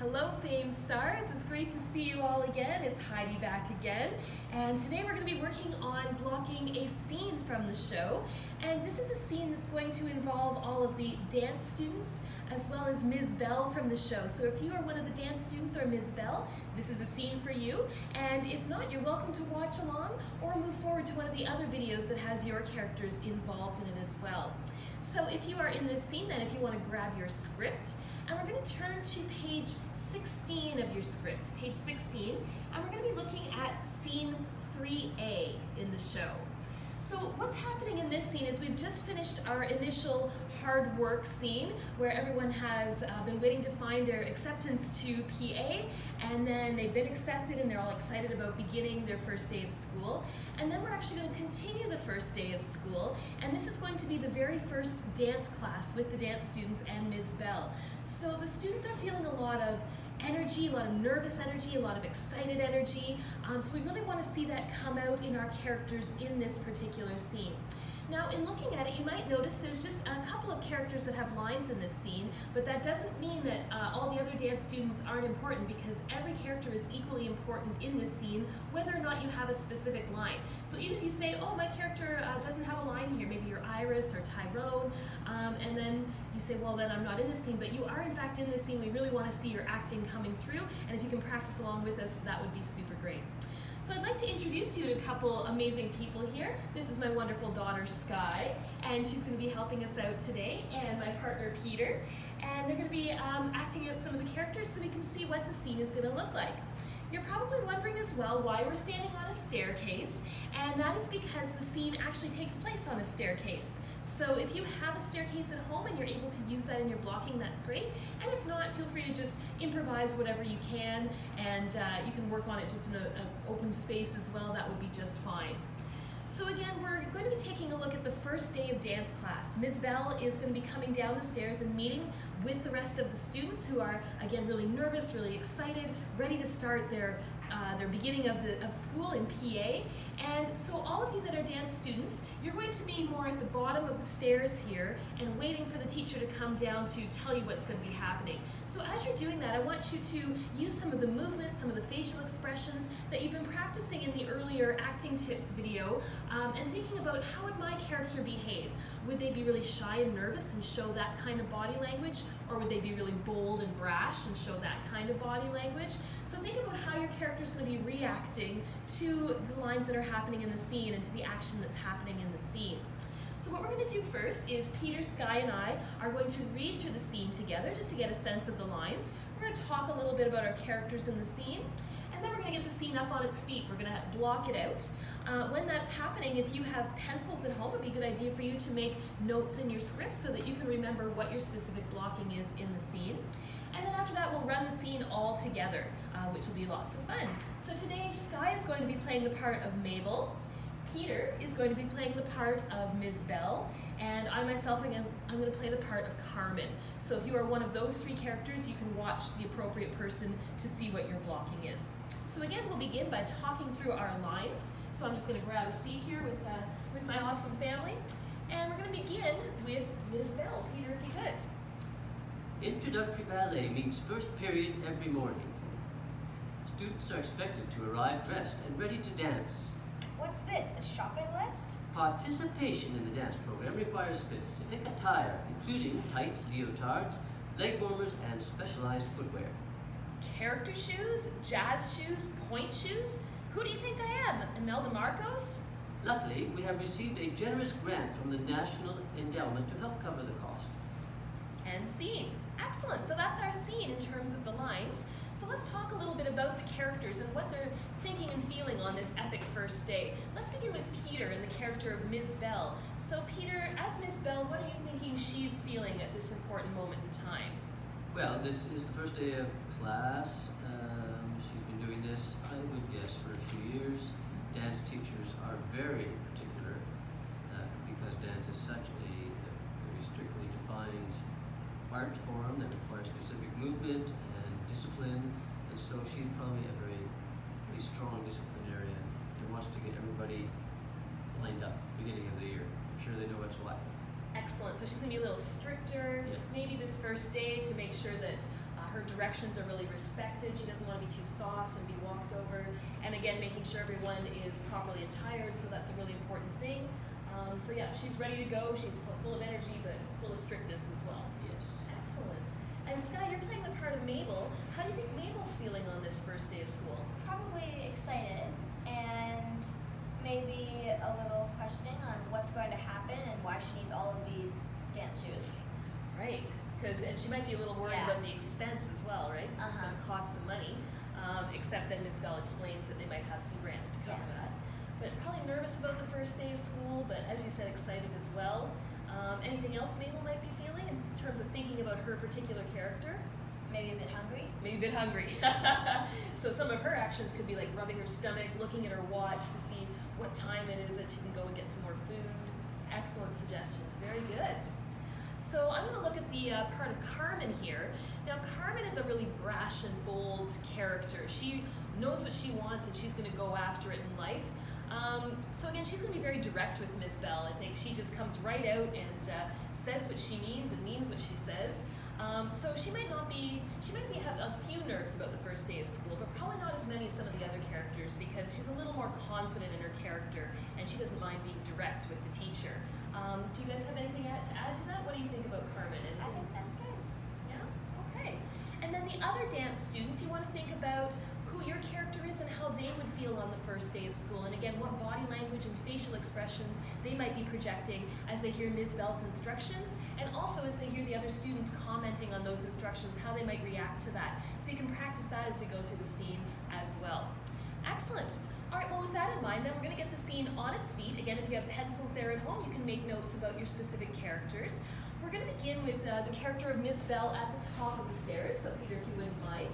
Hello Fame Stars, it's great to see you all again. It's Heidi back again, and today we're going to be working on blocking a scene from the show. And this is a scene that's going to involve all of the dance students as well as Ms. Bell from the show. So if you are one of the dance students or Ms. Bell, this is a scene for you. And if not, you're welcome to watch along or move forward to one of the other videos that has your characters involved in it as well. So if you are in this scene, then if you want to grab your script, and we're going to turn to page 16 of your script, page 16, and we're going to be looking at scene 3A in the show. So what's happening in this scene is we've just finished our initial hard work scene where everyone has been waiting to find their acceptance to PA, and then they've been accepted and they're all excited about beginning their first day of school. And then we're actually going to continue the first day of school, and this is going to be the very first dance class with the dance students and Ms. Bell. So the students are feeling a lot of energy, a lot of nervous energy, a lot of excited energy. So we really want to see that come out in our characters in this particular scene. Now, in looking at it, you might notice there's just a couple of characters that have lines in this scene, but that doesn't mean that all the other dance students aren't important, because every character is equally important in this scene, whether or not you have a specific line. So even if you say, oh, my character doesn't have a line here, maybe you're Iris or Tyrone, and then you say, well, then I'm not in this scene, but you are in fact in this scene. We really want to see your acting coming through, and if you can practice along with us, that would be super great. So I'd like to introduce you to a couple amazing people here. This is my wonderful daughter, Sky, and she's going to be helping us out today, and my partner, Peter. And they're going to be acting out some of the characters so we can see what the scene is going to look like. You're probably wondering as well why we're standing on a staircase, and that is because the scene actually takes place on a staircase. So if you have a staircase at home and you're able to use that in your blocking, that's great. And if not, feel free to just improvise whatever you can, and you can work on it just in an open space as well. That would be just fine. So again, we're going to be taking a look at the first day of dance class. Ms. Bell is going to be coming down the stairs and meeting with the rest of the students who are, again, really nervous, really excited, ready to start their beginning of school in PA. And so all of you that are dance students, you're going to be more at the bottom of the stairs here and waiting for the teacher to come down to tell you what's going to be happening. So as you're doing that, I want you to use some of the movements, some of the facial expressions that you've been practicing in the earlier acting tips video, and thinking about how would my character behave. Would they be really shy and nervous and show that kind of body language, or would they be really bold and brash and show that kind of body language? So think about how your character is going to be reacting to the lines that are happening in the scene and to the action that's happening in the scene. So what we're going to do first is Peter, Sky, and I are going to read through the scene together just to get a sense of the lines. We're going to talk a little bit about our characters in the scene, and then we're going to get the scene up on its feet. We're going to block it out. When that's happening, if you have pencils at home, it would be a good idea for you to make notes in your script so that you can remember what your specific blocking is in the scene. And then after that, we'll run the scene all together, which will be lots of fun. So today, Sky is going to be playing the part of Mabel. Peter is going to be playing the part of Ms. Bell, and I myself, again, I'm going to play the part of Carmen. So if you are one of those three characters, you can watch the appropriate person to see what your blocking is. So again, we'll begin by talking through our lines. So I'm just going to grab a seat here with my awesome family, and we're going to begin with Ms. Bell. Peter, if you could. Introductory ballet meets first period every morning. Students are expected to arrive dressed and ready to dance. What's this, a shopping list? Participation in the dance program requires specific attire, including tights, leotards, leg warmers, and specialized footwear. Character shoes, jazz shoes, point shoes? Who do you think I am, Imelda Marcos? Luckily, we have received a generous grant from the National Endowment to help cover the cost. And scene. Excellent, so that's our scene in terms of the lines. So let's talk a little bit about the characters and what they're thinking and feeling on this epic first day. Let's begin with Peter and the character of Ms. Bell. So Peter, as Ms. Bell, what are you thinking she's feeling at this important moment in time? Well, this is the first day of class. She's been doing this, I would guess, for a few years. Dance teachers are very particular because dance is such a very strictly defined art form that requires specific movement and discipline, and so she's probably a very strong disciplinarian and wants to get everybody lined up beginning of the year. I'm sure they know what's what. Excellent. So she's going to be a little stricter, maybe this first day, to make sure that her directions are really respected. She doesn't want to be too soft and be walked over. And again, making sure everyone is properly attired, so that's a really important thing. So yeah, she's ready to go. She's full of energy, but full of strictness as well. Yes. Excellent. And Sky, you're playing the part of Mabel. How do you think Mabel's feeling on this first day of school? Probably excited and maybe a little questioning on what's going to happen and why she needs all of these dance shoes. Right, and she might be a little worried Yeah. about the expense as well, right? Because it's going to cost some money. Except that Ms. Bell explains that they might have some grants to cover that. But probably nervous about the first day of school, but as you said, excited as well. Anything else Mabel might be feeling in terms of thinking about her particular character? Maybe a bit hungry. Maybe a bit hungry. So some of her actions could be like rubbing her stomach, looking at her watch to see what time it is that she can go and get some more food. Excellent suggestions, very good. So I'm going to look at the part of Carmen here. Now Carmen is a really brash and bold character. She knows what she wants and she's going to go after it in life. So again, she's going to be very direct with Miss Bell. I think she just comes right out and says what she means and means what she says. So she might have a few nerves about the first day of school, but probably not as many as some of the other characters because she's a little more confident in her character and she doesn't mind being direct with the teacher. Do you guys have anything to add to that? What do you think about Carmen? I think that's good. Yeah? Okay. And then the other dance students, you want to think about who your character is and how they would feel on the first day of school. And again, what body language and facial expressions they might be projecting as they hear Ms. Bell's instructions, and also as they hear the other students commenting on those instructions, how they might react to that. So you can practice that as we go through the scene as well. Excellent. All right, well, with that in mind, then we're going to get the scene on its feet. Again, if you have pencils there at home, you can make notes about your specific characters. We're going to begin with the character of Miss Bell at the top of the stairs, so Peter, if you wouldn't mind.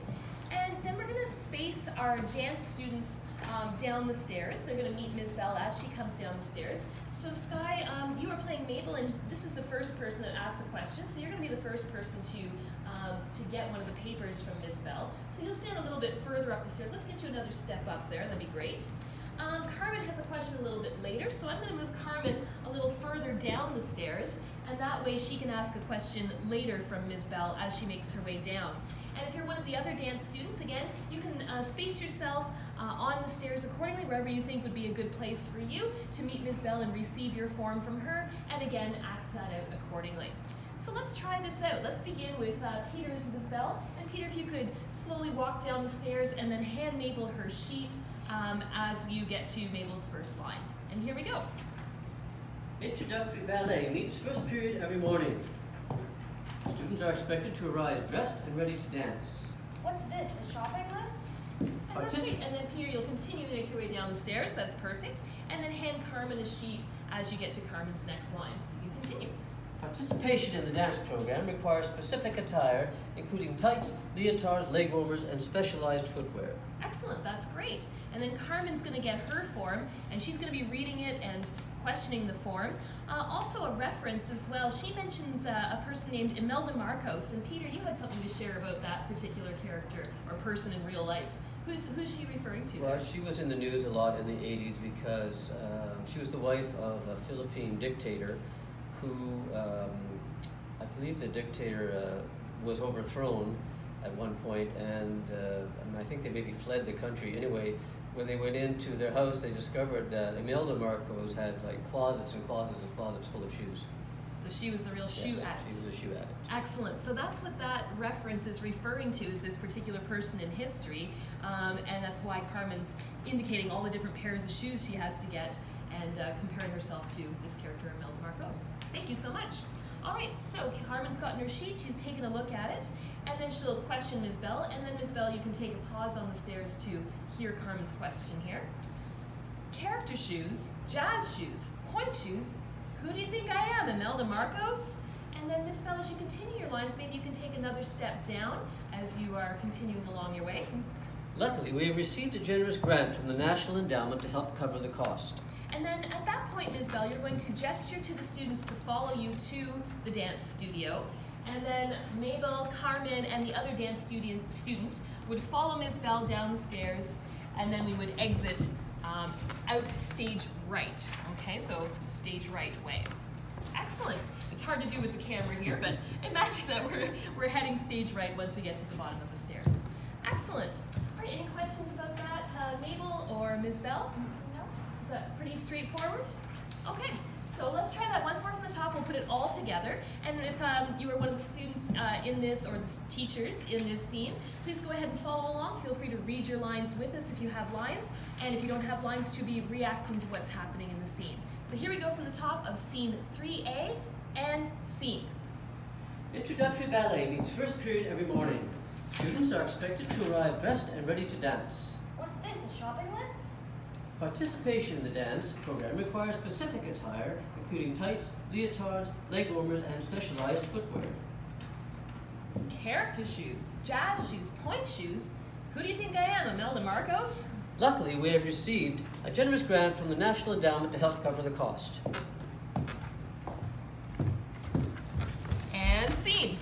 And then we're going to space our dance students down the stairs. They're going to meet Ms. Bell as she comes down the stairs. So Sky, you are playing Mabel, and this is the first person that asks the question. So you're going to be the first person to get one of the papers from Ms. Bell. So you'll stand a little bit further up the stairs. Let's get you another step up there. That'd be great. Carmen has a question a little bit later, so I'm going to move Carmen a little further down the stairs, and that way she can ask a question later from Ms. Bell as she makes her way down. And if you're one of the other dance students, again, you can space yourself on the stairs accordingly, wherever you think would be a good place for you to meet Ms. Bell and receive your form from her, and again, act that out accordingly. So let's try this out. Let's begin with Peter as Ms. Bell. And Peter, if you could slowly walk down the stairs and then hand Mabel her sheet as you get to Mabel's first line. And here we go. Introductory ballet meets first period every morning. Students are expected to arrive dressed and ready to dance. What's this, a shopping list? And that's great. And then Peter, you'll continue to make your way down the stairs. That's perfect. And then hand Carmen a sheet as you get to Carmen's next line. You can continue. Participation in the dance program requires specific attire, including tights, leotards, leg warmers, and specialized footwear. Excellent, that's great. And then Carmen's going to get her form, and she's going to be reading it and questioning the form. Also a reference as well. She mentions a person named Imelda Marcos, and Peter, you had something to share about that particular character or person in real life. Who's she referring to? Well, she was in the news a lot in the 80s because she was the wife of a Philippine dictator who, I believe the dictator was overthrown at one point, and I think they maybe fled the country. Anyway, when they went into their house, they discovered that Imelda Marcos had like closets and closets and closets full of shoes. So she was the real shoe addict. She was a shoe addict. Excellent. So that's what that reference is referring to, is this particular person in history, and that's why Carmen's indicating all the different pairs of shoes she has to get and comparing herself to this character, Imelda Marcos. Thank you so much. All right, so Carmen's gotten her sheet, she's taken a look at it, and then she'll question Ms. Bell, and then Ms. Bell, you can take a pause on the stairs to hear Carmen's question here. Character shoes, jazz shoes, point shoes, who do you think I am, Imelda Marcos? And then Ms. Bell, as you continue your lines, maybe you can take another step down as you are continuing along your way. Luckily, we have received a generous grant from the National Endowment to help cover the cost. And then at that point, Ms. Bell, you're going to gesture to the students to follow you to the dance studio. And then Mabel, Carmen, and the other dance students would follow Ms. Bell down the stairs, and then we would exit out stage right. Okay, so stage right way. Excellent. It's hard to do with the camera here, but imagine that we're heading stage right once we get to the bottom of the stairs. Excellent. All right, any questions about that, Mabel or Ms. Bell? No. Is that pretty straightforward? Okay, so let's try that once more from the top. We'll put it all together. And if you were one of the students in this, or the teachers in this scene, please go ahead and follow along. Feel free to read your lines with us if you have lines. And if you don't have lines, to be reacting to what's happening in the scene. So here we go from the top of scene 3A and scene. Introductory ballet meets first period every morning. Students are expected to arrive dressed and ready to dance. What's this, a shopping list? Participation in the dance program requires specific attire, including tights, leotards, leg warmers, and specialized footwear. Character shoes, jazz shoes, point shoes. Who do you think I am, Imelda Marcos? Luckily, we have received a generous grant from the National Endowment to help cover the cost. And scene.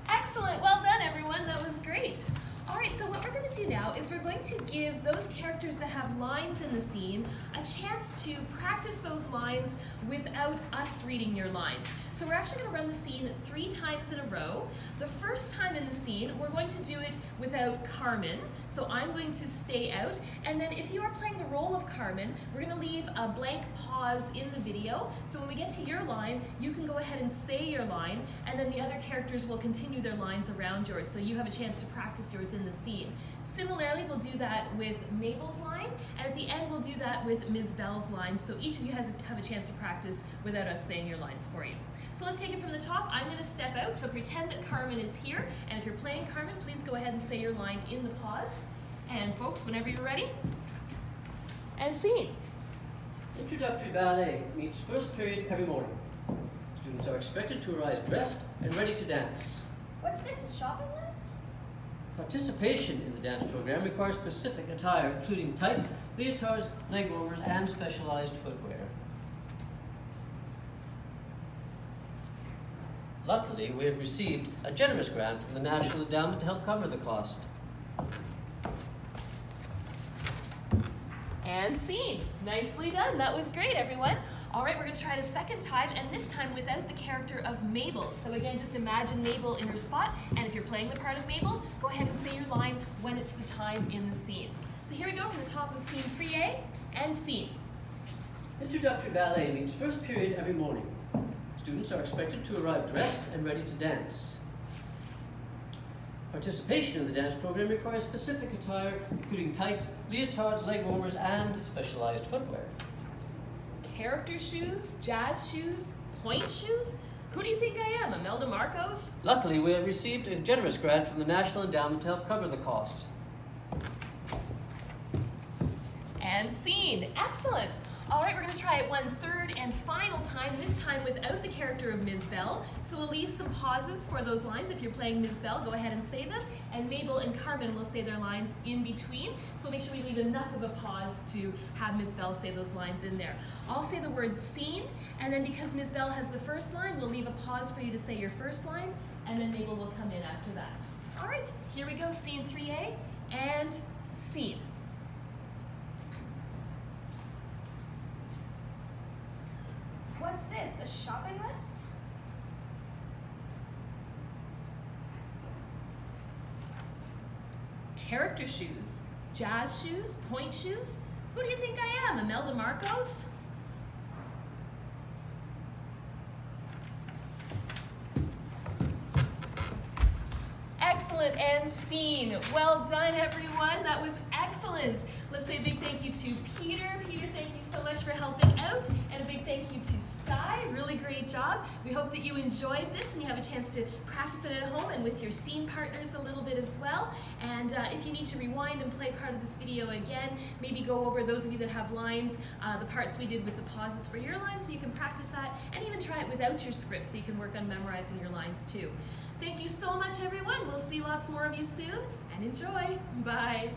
Excellent. Well done, everyone. That was great. All right, so what we're going to do now is we're going to give those characters that have lines in the scene a chance to practice those lines without us reading your lines. So we're actually going to run the scene 3 times in a row. The first time in the scene, we're going to do it without Carmen. So I'm going to stay out. And then if you are playing the role of Carmen, we're going to leave a blank pause in the video. So when we get to your line, you can go ahead and say your line, and then the other characters will continue their lines around yours. So you have a chance to practice yours in the scene. Similarly, we'll do that with Mabel's line, and at the end we'll do that with Ms. Bell's line, so each of you have a chance to practice without us saying your lines for you. So let's take it from the top. I'm going to step out, so pretend that Carmen is here, and if you're playing Carmen, please go ahead and say your line in the pause. And folks, whenever you're ready, and scene. Introductory ballet meets first period every morning. Students are expected to arrive dressed and ready to dance. What's this, a shopping list? Participation in the dance program requires specific attire, including tights, leotards, leg warmers, and specialized footwear. Luckily, we have received a generous grant from the National Endowment to help cover the cost. And scene. Nicely done. That was great, everyone. All right, we're going to try it a second time, and this time without the character of Mabel. So again, just imagine Mabel in her spot, and if you're playing the part of Mabel, go ahead and say your line when it's the time in the scene. So here we go from the top of scene 3A and scene. Introductory ballet meets first period every morning. Students are expected to arrive dressed and ready to dance. Participation in the dance program requires specific attire, including tights, leotards, leg warmers, and specialized footwear. Character shoes, jazz shoes, point shoes? Who do you think I am, Imelda Marcos? Luckily, we have received a generous grant from the National Endowment to help cover the cost. And scene. Excellent. All right, we're going to try it one third and final time, this time without the character of Ms. Bell. So we'll leave some pauses for those lines. If you're playing Ms. Bell, go ahead and say them. And Mabel and Carmen will say their lines in between. So make sure we leave enough of a pause to have Ms. Bell say those lines in there. I'll say the word scene, and then because Ms. Bell has the first line, we'll leave a pause for you to say your first line, and then Mabel will come in after that. All right, here we go, scene 3A and scene. What's this, a shopping list? Character shoes, jazz shoes, point shoes? Who do you think I am, Imelda Marcos? Excellent, and scene. Well done, everyone. That was excellent. Let's say a big thank you to Peter. Peter, thank you so much for helping out. And a big thank you to Sky. Really great job. We hope that you enjoyed this and you have a chance to practice it at home and with your scene partners a little bit as well. And if you need to rewind and play part of this video again, maybe go over, those of you that have lines, the parts we did with the pauses for your lines so you can practice that, and even try it without your script so you can work on memorizing your lines too. Thank you so much, everyone. We'll see lots more of you soon, and enjoy. Bye.